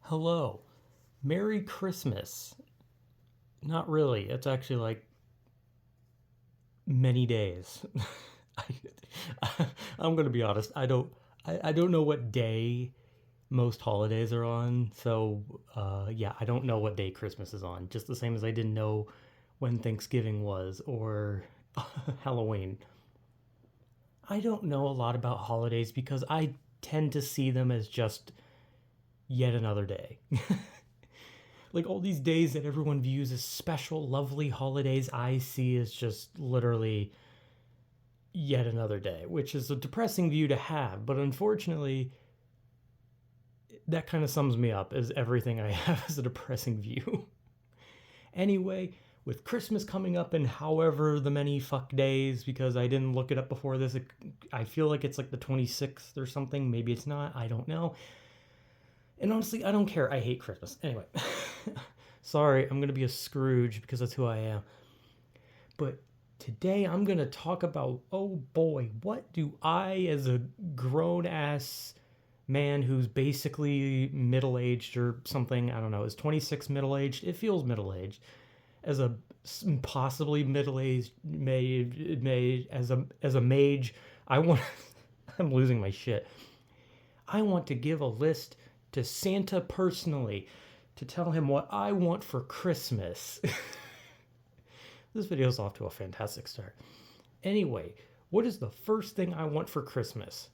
Hello. Merry Christmas. Not really. It's actually like many days. I'm gonna be honest. I don't know what day most holidays are on. So yeah, I don't know what day Christmas is on. Just the same as I didn't know when Thanksgiving was or Halloween. I don't know a lot about holidays because I tend to see them as just yet another day. Like all these days that everyone views as special, lovely holidays, I see as just literally yet another day, which is a depressing view to have. But unfortunately, that kind of sums me up as everything I have as a depressing view. Anyway, with Christmas coming up in however the many fuck days, because I didn't look it up before this, I feel like it's like the 26th or something. Maybe it's not. I don't know. And honestly, I don't care. I hate Christmas. Anyway, sorry, I'm going to be a Scrooge because that's who I am. But today I'm going to talk about, oh boy, what do I, as a grown ass man who's basically middle aged or something, I don't know, is 26 middle aged? It feels middle aged. As a possibly middle aged as a mage, I want, I'm losing my shit. I want to give a list to Santa personally to tell him what I want for Christmas. This video is off to a fantastic start. Anyway, what is the first thing I want for Christmas?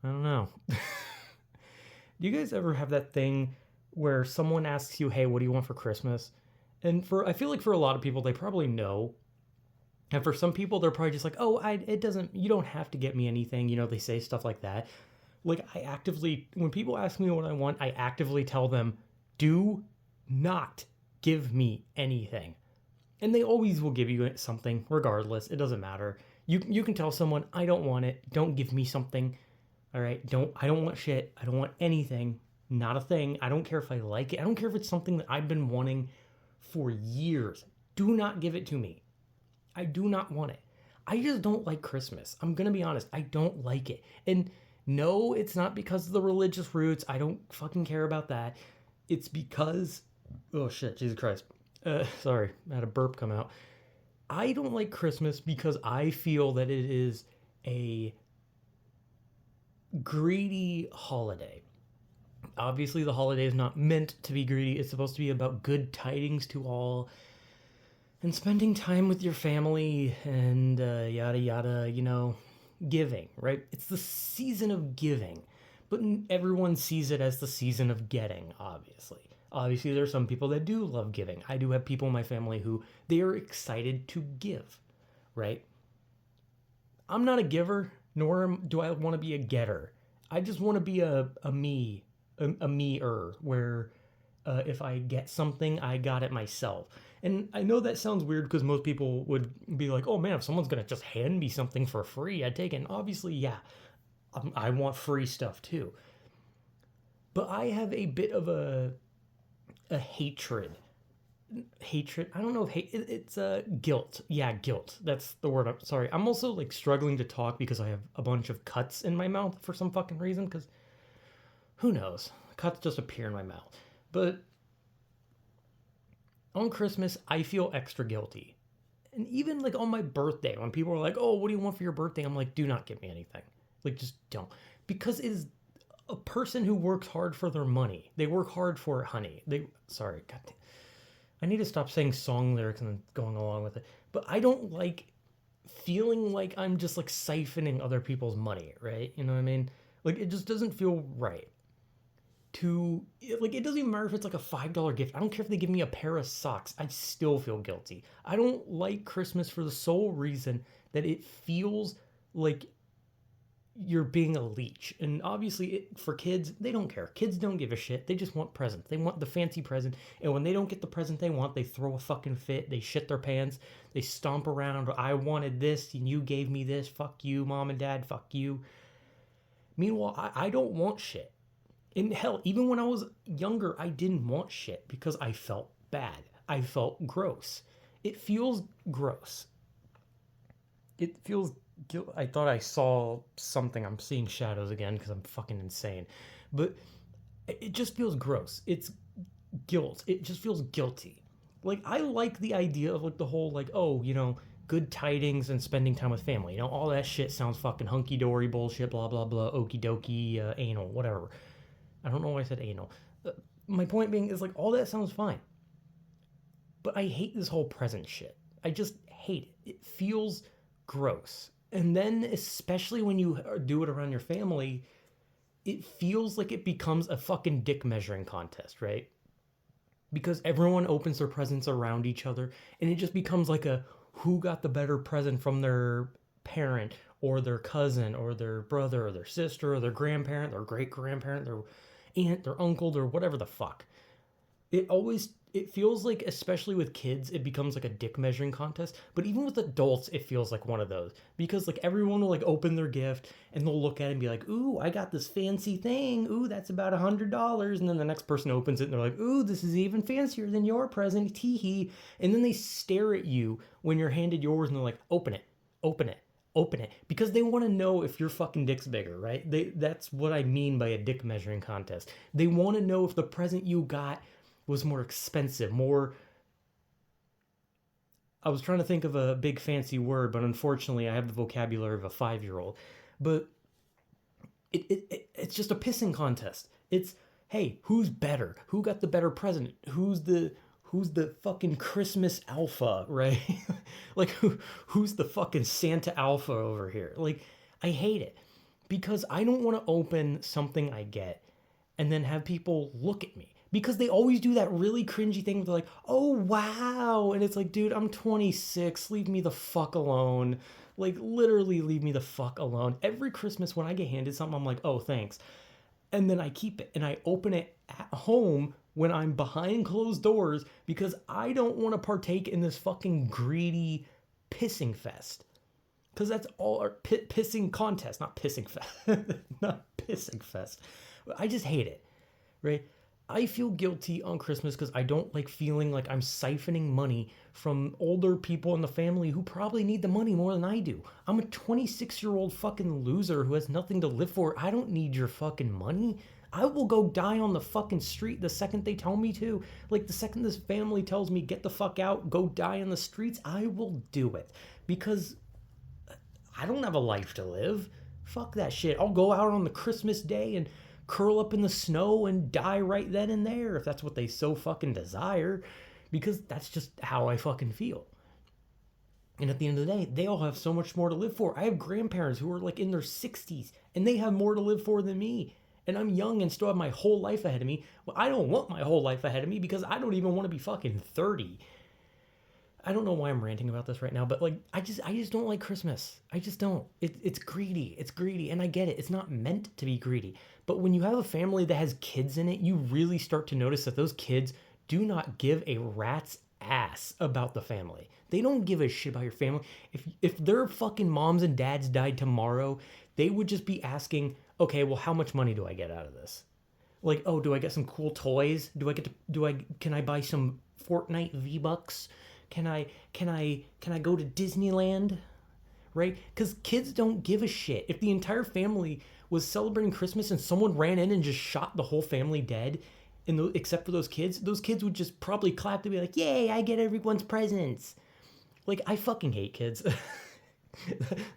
I don't know. Do you guys ever have that thing where someone asks you, "Hey, what do you want for Christmas?" And I feel like for a lot of people, they probably know. And for some people, they're probably just like, "Oh, it doesn't. You don't have to get me anything." They say stuff like that. Like when people ask me what I want, I actively tell them, "Do not give me anything." And they always will give you something regardless. It doesn't matter. You can tell someone, "I don't want it. Don't give me something." All right? I don't want shit. I don't want anything. Not a thing. I don't care if I like it. I don't care if it's something that I've been wanting for years. Do not give it to me. I do not want it. I just don't like Christmas. I'm going to be honest. I don't like it. And no, it's not because of the religious roots. I don't fucking care about that. It's because, oh shit, Jesus Christ. Sorry, I had a burp come out. I don't like Christmas because I feel that it is a greedy holiday. Obviously, the holiday is not meant to be greedy. It's supposed to be about good tidings to all and spending time with your family and yada yada, giving, right? It's the season of giving, but everyone sees it as the season of getting, obviously. Obviously, there are some people that do love giving. I do have people in my family who they are excited to give, right? I'm not a giver, nor do I want to be a getter. I just want to be a me, a me-er, where if I get something, I got it myself. And I know that sounds weird because most people would be like, oh man, if someone's going to just hand me something for free, I'd take it. And obviously, yeah, I want free stuff too. But I have a bit of a hatred. Hatred. I don't know if it's guilt. Yeah, guilt. That's the word. I'm sorry. I'm also like struggling to talk because I have a bunch of cuts in my mouth for some fucking reason. Because who knows? Cuts just appear in my mouth. But on Christmas, I feel extra guilty. And even like on my birthday, when people are like, "Oh, what do you want for your birthday?" I'm like, "Do not give me anything. Like, just don't." Because it is a person who works hard for their money. They work hard for it, honey. Sorry, God damn. I need to stop saying song lyrics and then going along with it. But I don't like feeling like I'm just like siphoning other people's money, right? You know what I mean? Like it just doesn't feel right. It doesn't even matter if it's like a $5 gift. I don't care if they give me a pair of socks. I still feel guilty. I don't like Christmas for the sole reason that it feels like you're being a leech. And obviously, for kids, they don't care. Kids don't give a shit. They just want presents. They want the fancy present. And when they don't get the present they want, they throw a fucking fit. They shit their pants. They stomp around. I wanted this and you gave me this. Fuck you, mom and dad. Fuck you. Meanwhile, I don't want shit. And hell, even when I was younger, I didn't want shit because I felt bad. I felt gross. It feels gross. It feels I thought I saw something. I'm seeing shadows again because I'm fucking insane. But it just feels gross. It's guilt. It just feels guilty. Like I like the idea of like the whole like, oh, good tidings and spending time with family. All that shit sounds fucking hunky dory bullshit, blah blah blah, okie dokie, anal, whatever. I don't know why I said anal. My point being is like all that sounds fine, but I hate this whole present shit. I just hate it. It feels gross. And then especially when you do it around your family, it feels like it becomes a fucking dick measuring contest, right? Because everyone opens their presents around each other and it just becomes like a who got the better present from their parent or their cousin or their brother or their sister or their grandparent, their great grandparent, their aunt, their uncle, their whatever the fuck. It feels like, especially with kids, it becomes like a dick measuring contest, but even with adults it feels like one of those, because like everyone will like open their gift and they'll look at it and be like, ooh, I got this fancy thing, ooh, that's about $100, and then the next person opens it and they're like, ooh, this is even fancier than your present, tee hee. And then they stare at you when you're handed yours and they're like, open it, open it, open it, because they want to know if your fucking dick's bigger, right? That's what I mean by a dick measuring contest. They want to know if the present you got was more expensive, more. I was trying to think of a big fancy word, but unfortunately, I have the vocabulary of a 5-year-old. But it's just a pissing contest. It's, hey, who's better? Who got the better present? Who's the fucking Christmas alpha, right? Like who's the fucking Santa alpha over here? Like I hate it because I don't want to open something I get and then have people look at me, because they always do that really cringy thing where they're like, oh wow, and it's like, dude, I'm 26, leave me the fuck alone. Like literally leave me the fuck alone. Every Christmas when I get handed something, I'm like, oh thanks, and then I keep it and I open it at home when I'm behind closed doors because I don't want to partake in this fucking greedy pissing fest. Because that's all our pissing contest, not pissing fest, not pissing fest. I just hate it, right? I feel guilty on Christmas because I don't like feeling like I'm siphoning money from older people in the family who probably need the money more than I do. I'm a 26-year-old fucking loser who has nothing to live for. I don't need your fucking money. I will go die on the fucking street the second they tell me to. Like the second this family tells me get the fuck out, go die on the streets, I will do it. Because I don't have a life to live. Fuck that shit. I'll go out on the Christmas day and curl up in the snow and die right then and there if that's what they so fucking desire, because that's just how I fucking feel. And at the end of the day, they all have so much more to live for. I have grandparents who are like in their 60s and they have more to live for than me. And I'm young and still have my whole life ahead of me. Well, I don't want my whole life ahead of me because I don't even want to be fucking 30. I don't know why I'm ranting about this right now, but like I just don't like Christmas. I just don't. It's greedy. It's greedy, and I get it. It's not meant to be greedy. But when you have a family that has kids in it, you really start to notice that those kids do not give a rat's ass about the family. They don't give a shit about your family. If their fucking moms and dads died tomorrow, they would just be asking, "Okay, well how much money do I get out of this?" Like, "Oh, do I get some cool toys? Can I buy some Fortnite V-Bucks? Can I go to Disneyland?" Right? Because kids don't give a shit. If the entire family was celebrating Christmas and someone ran in and just shot the whole family dead, except for those kids would just probably clap to be like, "Yay! I get everyone's presents." Like I fucking hate kids.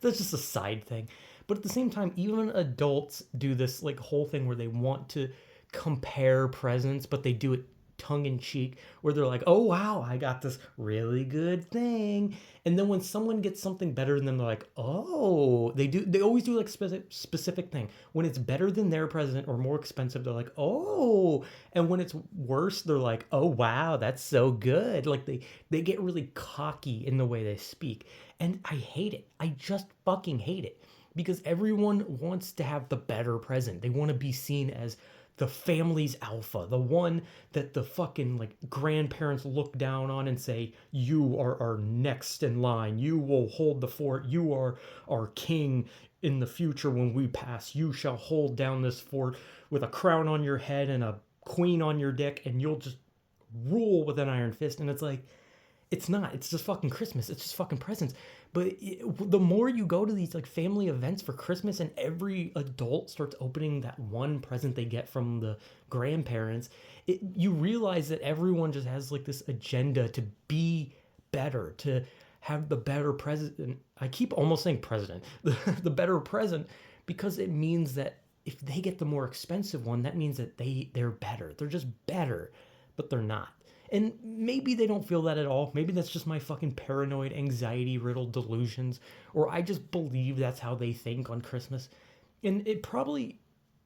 That's just a side thing. But at the same time, even adults do this like whole thing where they want to compare presents, but they do it tongue in cheek, where they're like, "Oh wow, I got this really good thing," and then when someone gets something better than them, they're like, "Oh," they always do like specific thing. When it's better than their present or more expensive, they're like, "Oh," and when it's worse, they're like, "Oh wow, that's so good." Like they get really cocky in the way they speak, and I hate it. I just fucking hate it, because everyone wants to have the better present. They want to be seen as the family's alpha, the one that the fucking like grandparents look down on and say, "You are our next in line. You will hold the fort. You are our king in the future when we pass. You shall hold down this fort with a crown on your head and a queen on your dick, and you'll just rule with an iron fist." And it's like, It's not. It's just fucking Christmas. It's just fucking presents. But the more you go to these like family events for Christmas and every adult starts opening that one present they get from the grandparents, you realize that everyone just has like this agenda to be better, to have the better present. I keep almost saying president, the better present, because it means that if they get the more expensive one, that means that they're better. They're just better, but they're not. And maybe they don't feel that at all. Maybe that's just my fucking paranoid, anxiety riddled delusions, or I just believe that's how they think on Christmas. And it probably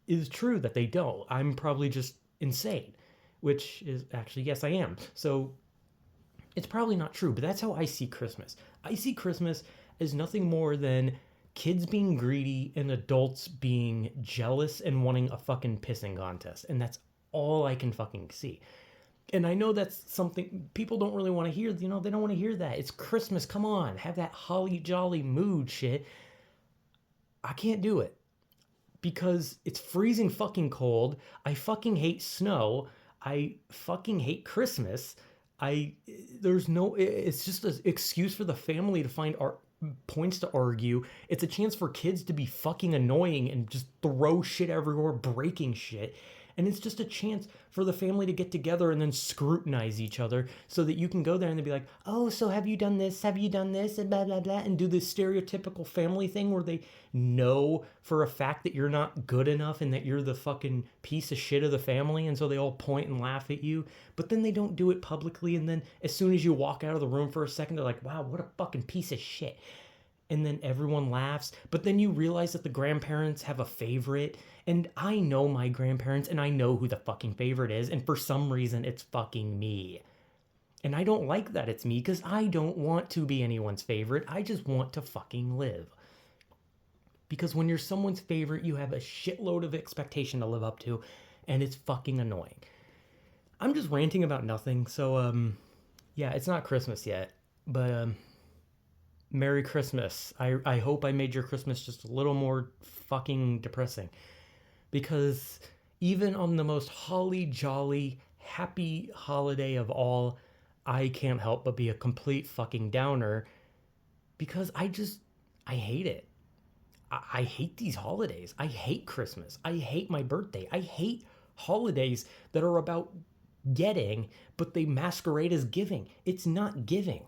is true that they don't. I'm probably just insane, which is actually, yes, I am. So it's probably not true, but that's how I see Christmas. I see Christmas as nothing more than kids being greedy and adults being jealous and wanting a fucking pissing contest. And that's all I can fucking see. And I know that's something people don't really want to hear. You know, they don't want to hear that. It's Christmas. Come on. Have that holly jolly mood shit. I can't do it because it's freezing fucking cold. I fucking hate snow. I fucking hate Christmas. I there's no it's just an excuse for the family to find points to argue. It's a chance for kids to be fucking annoying and just throw shit everywhere, breaking shit. And it's just a chance for the family to get together and then scrutinize each other so that you can go there and they'll be like, oh, so have you done this? Have you done this? And blah, blah, blah. And do this stereotypical family thing where they know for a fact that you're not good enough and that you're the fucking piece of shit of the family. And so they all point and laugh at you. But then they don't do it publicly. And then as soon as you walk out of the room for a second, they're like, wow, what a fucking piece of shit. And then everyone laughs. But then you realize that the grandparents have a favorite. And I know my grandparents and I know who the fucking favorite is. And for some reason, it's fucking me. And I don't like that it's me because I don't want to be anyone's favorite. I just want to fucking live. Because when you're someone's favorite, you have a shitload of expectation to live up to. And it's fucking annoying. I'm just ranting about nothing. So, yeah, it's not Christmas yet. But, Merry Christmas. I hope I made your Christmas just a little more fucking depressing. Because even on the most holly jolly, happy holiday of all, I can't help but be a complete fucking downer. Because I hate it. I hate these holidays. I hate Christmas. I hate my birthday. I hate holidays that are about getting, but they masquerade as giving. It's not giving.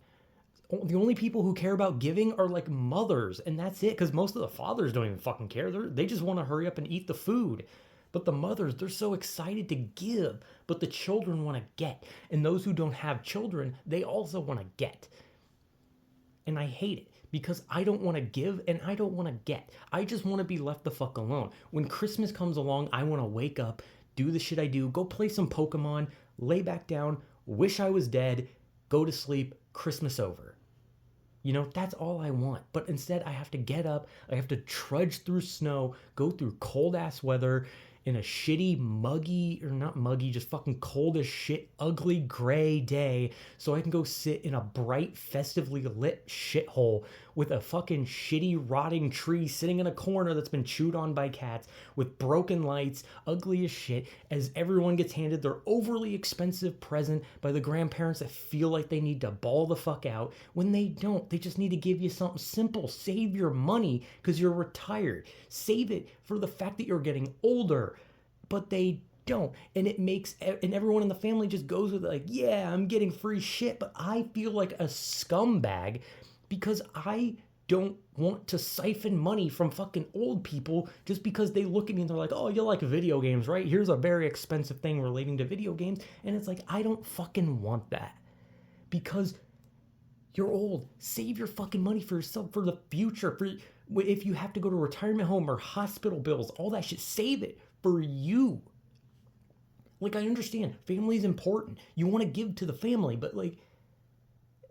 The only people who care about giving are like mothers, and that's it, because most of the fathers don't even fucking care. They just want to hurry up and eat the food. But the mothers, they're so excited to give, but the children want to get. And those who don't have children, they also want to get. And I hate it because I don't want to give and I don't want to get. I just want to be left the fuck alone. When Christmas comes along, I want to wake up, do the shit I do, go play some Pokemon, lay back down, wish I was dead, go to sleep, Christmas over. You know, that's all I want. But instead, I have to get up, I have to trudge through snow, go through cold ass weather in a shitty, muggy, or not muggy, just fucking cold as shit, ugly gray day, so I can go sit in a bright, festively lit shithole with a fucking shitty, rotting tree sitting in a corner that's been chewed on by cats, with broken lights, ugly as shit, as everyone gets handed their overly expensive present by the grandparents that feel like they need to ball the fuck out, when they don't. They just need to give you something simple. Save your money because you're retired. Save it for the fact that you're getting older. But they don't. And it makes, and everyone in the family just goes with it like, yeah, I'm getting free shit. But I feel like a scumbag because I don't want to siphon money from fucking old people just because they look at me and they're like, oh, you like video games, right? Here's a very expensive thing relating to video games. And it's like, I don't fucking want that because you're old. Save your fucking money for yourself, for the future, for if you have to go to a retirement home or hospital bills, all that shit, save it for you. Like, I understand family is important. You want to give to the family, but like,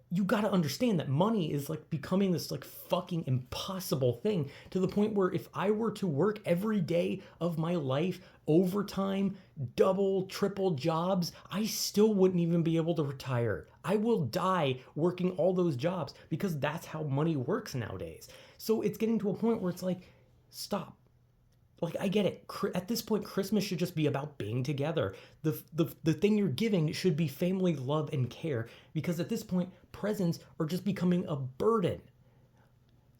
you got to understand that money is like becoming this like fucking impossible thing to the point where if I were to work every day of my life, overtime, double, triple jobs, I still wouldn't even be able to retire. I will die working all those jobs because that's how money works nowadays. So it's getting to a point where it's like, stop. Like, I get it. At this point, Christmas should just be about being together. The thing you're giving should be family love and care, because at this point, presents are just becoming a burden.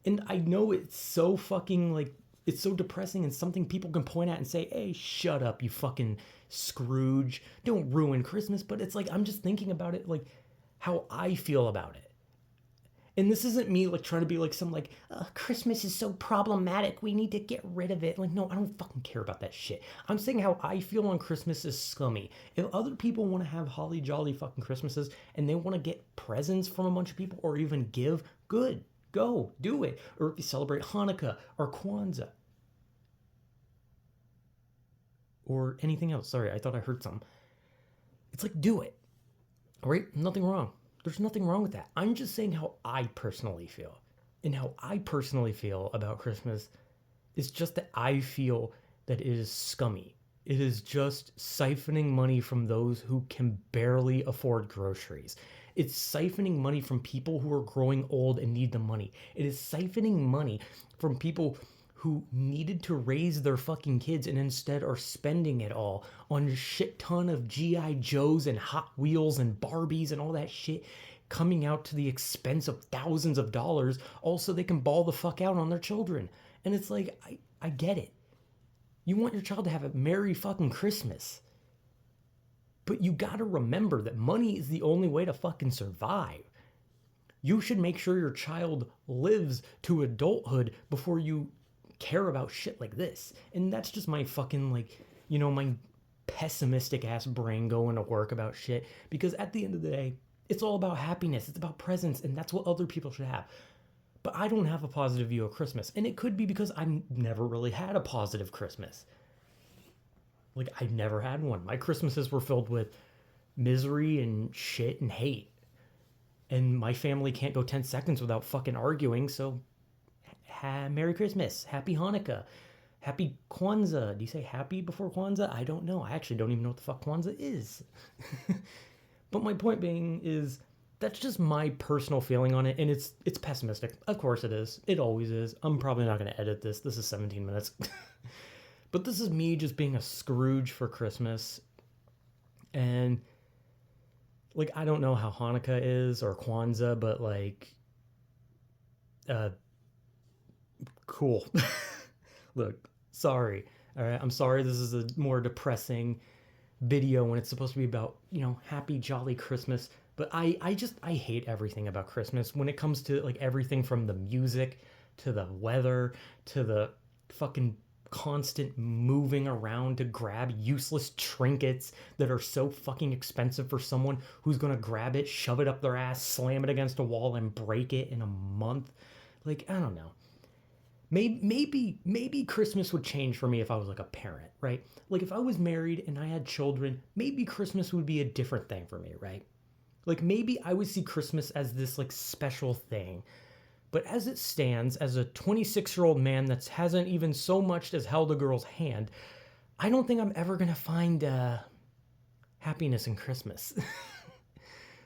And I know it's so fucking like, it's so depressing and something people can point at and say, hey, shut up, you fucking Scrooge. Don't ruin Christmas. But it's like, I'm just thinking about it, like, how I feel about it. And this isn't me like trying to be like some like Christmas is so problematic, we need to get rid of it. Like, no, I don't fucking care about that shit. I'm saying how I feel on Christmas is scummy. If other people want to have holly jolly fucking Christmases and they want to get presents from a bunch of people or even give, good, go do it. Or if you celebrate Hanukkah or Kwanzaa or anything else, sorry, I thought I heard some. It's like, do it. All right, nothing wrong. There's nothing wrong with that. I'm just saying how I personally feel. And how I personally feel about Christmas is just that I feel that it is scummy. It is just siphoning money from those who can barely afford groceries. It's siphoning money from people who are growing old and need the money. It is siphoning money from people who needed to raise their fucking kids and instead are spending it all on a shit ton of G.I. Joes and Hot Wheels and Barbies and all that shit, coming out to the expense of thousands of dollars, also they can ball the fuck out on their children. And it's like, I get it. You want your child to have a merry fucking Christmas. But you gotta remember that money is the only way to fucking survive. You should make sure your child lives to adulthood before you care about shit like this. And that's just my fucking, like, my pessimistic ass brain going to work about shit. Because at the end of the day, it's all about happiness. It's about presents, and that's what other people should have. But I don't have a positive view of Christmas. And it could be because I've never really had a positive Christmas. Like, I never had one. My Christmases were filled with misery and shit and hate. And my family can't go 10 seconds without fucking arguing, so Merry Christmas, Happy Hanukkah, Happy Kwanzaa. Do you say happy before Kwanzaa? I don't know. I actually don't even know what the fuck Kwanzaa is. But my point being is that's just my personal feeling on it, and it's pessimistic. Of course it is. It always is. I'm probably not going to edit this. This is 17 minutes. But this is me just being a Scrooge for Christmas. And, like, I don't know how Hanukkah is or Kwanzaa, but, like, cool. Look, sorry. All right, I'm sorry this is a more depressing video when it's supposed to be about, happy, jolly Christmas. But I hate everything about Christmas when it comes to, like, everything from the music to the weather to the fucking constant moving around to grab useless trinkets that are so fucking expensive for someone who's gonna grab it, shove it up their ass, slam it against a wall, and break it in a month. Like, I don't know. Maybe Christmas would change for me if I was like a parent, right? Like, if I was married and I had children, maybe Christmas would be a different thing for me, right? Like, maybe I would see Christmas as this, like, special thing. But as it stands, as a 26-year-old man that hasn't even so much as held a girl's hand, I don't think I'm ever going to find happiness in Christmas.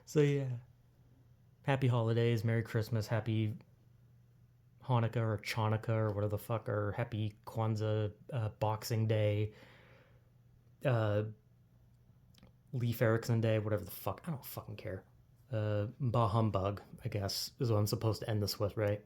So, yeah. Happy holidays, Merry Christmas, Happy Hanukkah or Chanukah or whatever the fuck, or Happy Kwanzaa, Boxing Day, Leif Erikson Day, whatever the fuck. I don't fucking care. Bah humbug, I guess, is what I'm supposed to end this with, right?